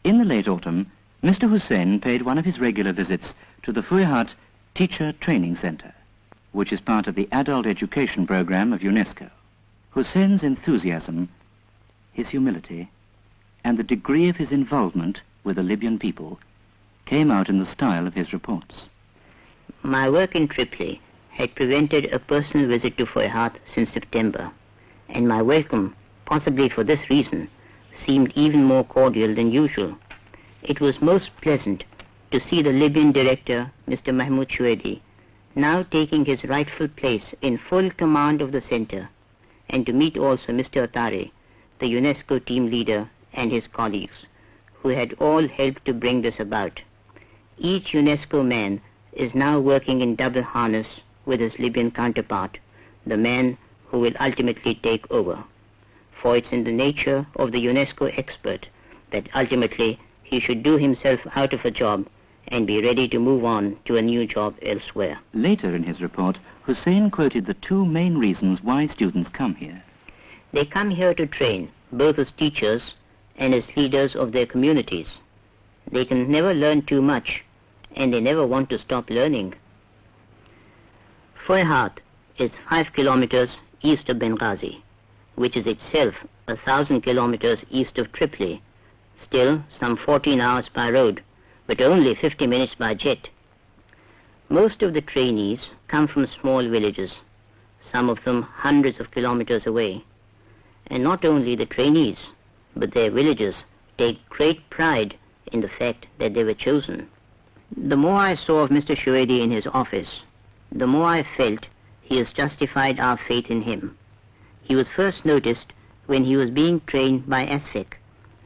In the late autumn, Mr. Hussein paid one of his regular visits to the Alfwyhat Teacher Training Center, which is part of the adult education program of UNESCO. Hussein's enthusiasm, his humility, and the degree of his involvement with the Libyan people came out in the style of his reports. My work in Tripoli had prevented a personal visit to Alfwyhat since September, and my welcome, possibly for this reason, seemed even more cordial than usual. It was most pleasant to see the Libyan director, Mr. Mahmoud Shuaidi, now taking his rightful place in full command of the center, and to meet also Mr. Atari, the UNESCO team leader, and his colleagues, who had all helped to bring this about. Each UNESCO man is now working in double harness with his Libyan counterpart, the man who will ultimately take over. For it's in the nature of the UNESCO expert that ultimately he should do himself out of a job and be ready to move on to a new job elsewhere. Later in his report, Hussein quoted the two main reasons why students come here. They come here to train, both as teachers and as leaders of their communities. They can never learn too much, and they never want to stop learning. Alfwyhat is 5 kilometers east of Benghazi, which is itself 1,000 kilometers east of Tripoli, still some 14 hours by road, but only 50 minutes by jet. Most of the trainees come from small villages, some of them hundreds of kilometers away. And not only the trainees, but their villagers take great pride in the fact that they were chosen. The more I saw of Mr. Shuaidi in his office, the more I felt he has justified our faith in him. He was first noticed when he was being trained by ASFEC,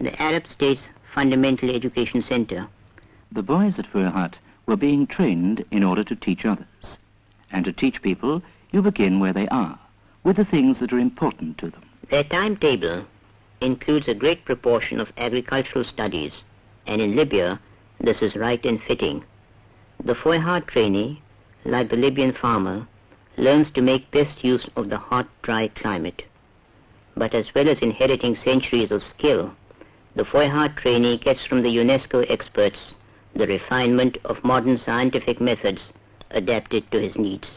the Arab States Fundamental Education Center. The boys at Alfwyhat were being trained in order to teach others. And to teach people, you begin where they are, with the things that are important to them. Their timetable includes a great proportion of agricultural studies, and in Libya, this is right and fitting. The Alfwyhat trainee, like the Libyan farmer, learns to make best use of the hot, dry climate. But as well as inheriting centuries of skill, the Alfwyhat trainee gets from the UNESCO experts the refinement of modern scientific methods adapted to his needs.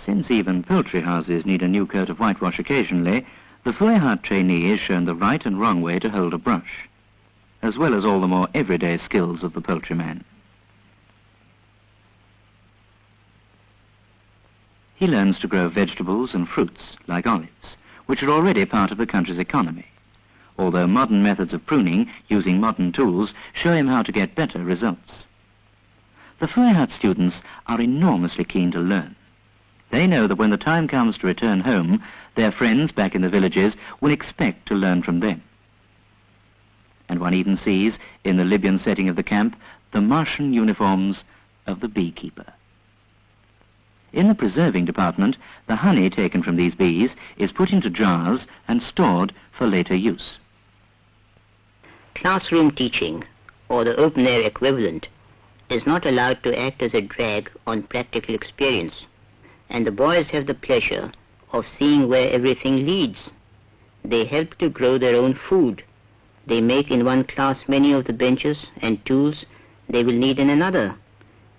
Since even poultry houses need a new coat of whitewash occasionally, the Alfwyhat trainee is shown the right and wrong way to hold a brush, as well as all the more everyday skills of the poultryman. He learns to grow vegetables and fruits, like olives, which are already part of the country's economy, although modern methods of pruning using modern tools show him how to get better results. The Alfwyhat students are enormously keen to learn. They know that when the time comes to return home, their friends back in the villages will expect to learn from them. And one even sees, in the Libyan setting of the camp, the Martian uniforms of the beekeeper. In the preserving department, the honey taken from these bees is put into jars and stored for later use. Classroom teaching, or the open-air equivalent, is not allowed to act as a drag on practical experience, and the boys have the pleasure of seeing where everything leads. They help to grow their own food. They make in one class many of the benches and tools they will need in another.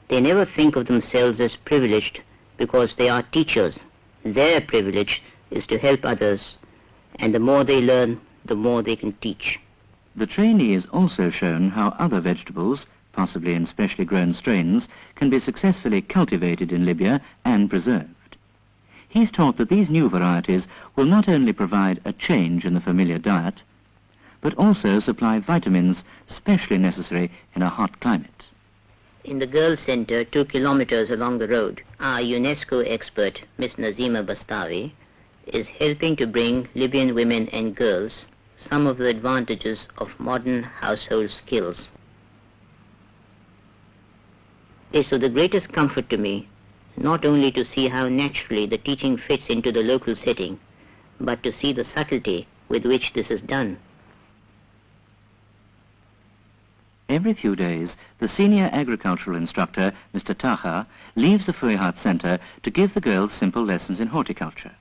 They never think of themselves as privileged because they are teachers. Their privilege is to help others, and the more they learn, the more they can teach. The trainee is also shown how other vegetables, possibly in specially grown strains, can be successfully cultivated in Libya and preserved. He's taught that these new varieties will not only provide a change in the familiar diet, but also supply vitamins specially necessary in a hot climate. In the Girls' Center, 2 kilometers along the road, our UNESCO expert, Miss Nazima Bastawi, is helping to bring Libyan women and girls some of the advantages of modern household skills. It's of the greatest comfort to me not only to see how naturally the teaching fits into the local setting, but to see the subtlety with which this is done. Every few days, the senior agricultural instructor, Mr. Taha, leaves the Alfwyhat Center to give the girls simple lessons in horticulture.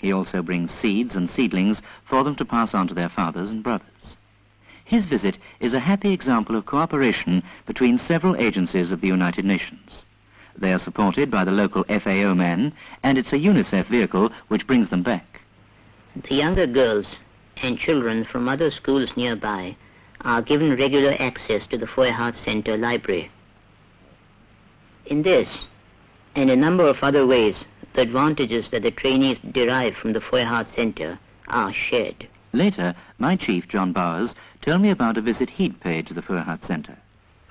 He also brings seeds and seedlings for them to pass on to their fathers and brothers. His visit is a happy example of cooperation between several agencies of the United Nations. They are supported by the local FAO men, and it's a UNICEF vehicle which brings them back. The younger girls and children from other schools nearby are given regular access to the Alfwyhat Center library. In this, and a number of other ways, the advantages that the trainees derive from the Alfwyhat Center are shared. Later, my chief, John Bowers, told me about a visit he'd paid to the Alfwyhat Center.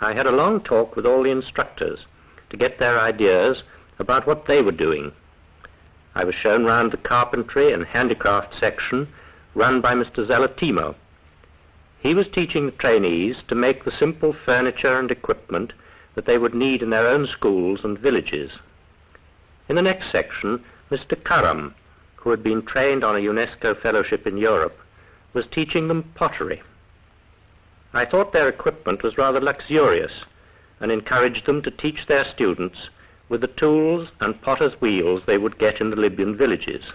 I had a long talk with all the instructors to get their ideas about what they were doing. I was shown round the carpentry and handicraft section run by Mr. Zelatimo. He was teaching the trainees to make the simple furniture and equipment that they would need in their own schools and villages. In the next section, Mr. Karam, who had been trained on a UNESCO fellowship in Europe, was teaching them pottery. I thought their equipment was rather luxurious and encouraged them to teach their students with the tools and potter's wheels they would get in the Libyan villages.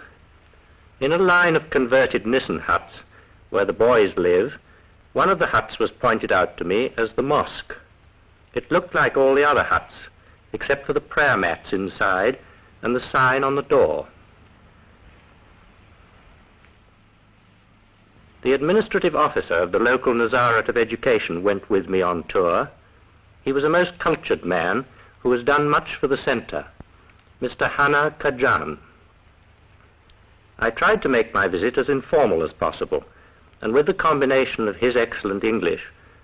In a line of converted Nissen huts where the boys live, one of the huts was pointed out to me as the mosque. It looked like all the other huts, except for the prayer mats inside and the sign on the door. The administrative officer of the local Nazaret of Education went with me on tour. He was a most cultured man who has done much for the centre, Mr. Hana Kajan. I tried to make my visit as informal as possible, and with the combination of his excellent English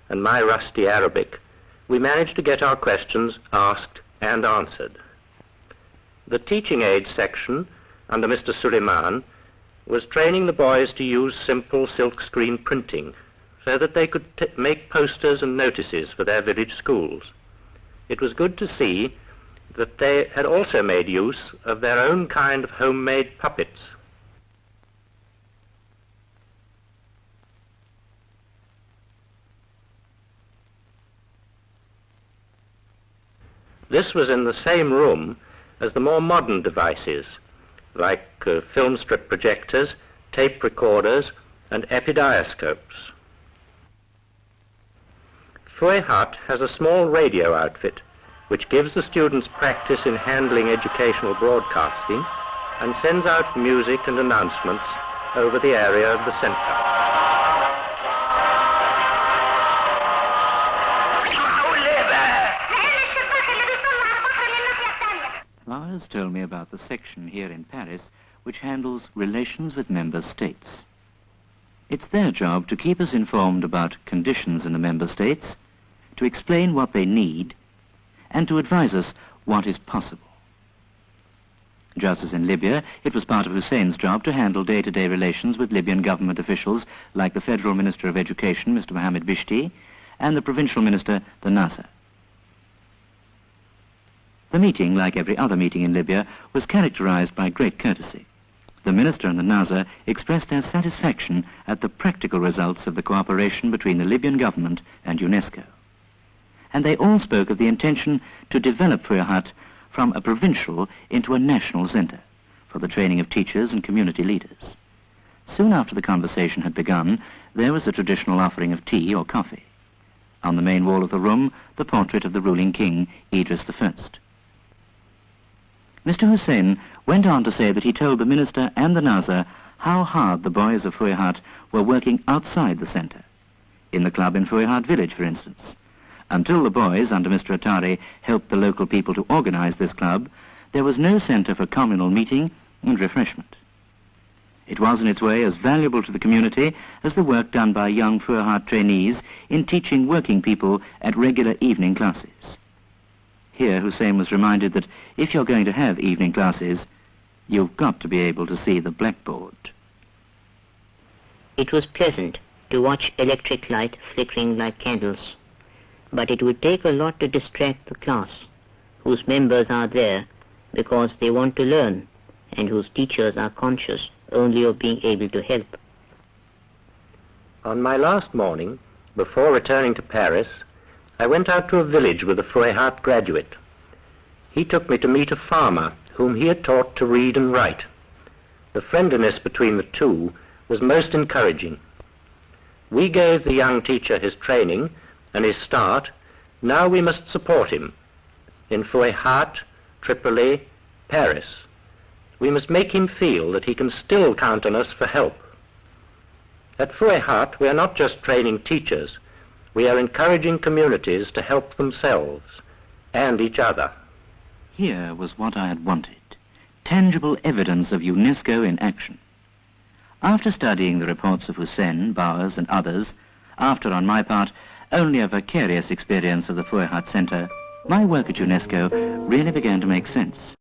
and my rusty Arabic, we managed to get our questions asked and answered. The teaching aids section, under Mr. Suleiman, was training the boys to use simple silkscreen printing so that they could make posters and notices for their village schools. It was good to see that they had also made use of their own kind of homemade puppets. This was in the same room as the more modern devices, like film strip projectors, tape recorders, and epidioscopes. Alfwyhat has a small radio outfit which gives the students practice in handling educational broadcasting and sends out music and announcements over the area of the centre. Bowers told me about the section here in Paris which handles relations with member states. It's their job to keep us informed about conditions in the member states, to explain what they need, and to advise us what is possible. Just as in Libya, it was part of Hussein's job to handle day-to-day relations with Libyan government officials like the Federal Minister of Education, Mr. Mohammed Bishti, and the Provincial Minister, the Nasser. The meeting, like every other meeting in Libya, was characterized by great courtesy. The Minister and the Nasser expressed their satisfaction at the practical results of the cooperation between the Libyan government and UNESCO. And they all spoke of the intention to develop Alfwyhat from a provincial into a national center for the training of teachers and community leaders. Soon after the conversation had begun, there was the traditional offering of tea or coffee. On the main wall of the room, the portrait of the ruling king, Idris I. Mr. Hussein went on to say that he told the minister and the Nasser how hard the boys of Alfwyhat were working outside the center, in the club in Alfwyhat village, for instance. Until the boys, under Mr. Attari, helped the local people to organize this club, there was no center for communal meeting and refreshment. It was in its way as valuable to the community as the work done by young Alfwyhat trainees in teaching working people at regular evening classes. Here, Hussein was reminded that if you're going to have evening classes, you've got to be able to see the blackboard. It was pleasant to watch electric light flickering like candles, but it would take a lot to distract the class, whose members are there because they want to learn and whose teachers are conscious only of being able to help. On my last morning, before returning to Paris, I went out to a village with a Alfwyhat graduate. He took me to meet a farmer whom he had taught to read and write. The friendliness between the two was most encouraging. We gave the young teacher his training and his start. Now we must support him in Alfwyhat, Tripoli, Paris. We must make him feel that he can still count on us for help. At Alfwyhat, we are not just training teachers, we are encouraging communities to help themselves and each other. Here was what I had wanted, tangible evidence of UNESCO in action. After studying the reports of Hussein, Bowers and others, after, on my part, only a vicarious experience of the Alfwyhat Centre, my work at UNESCO really began to make sense.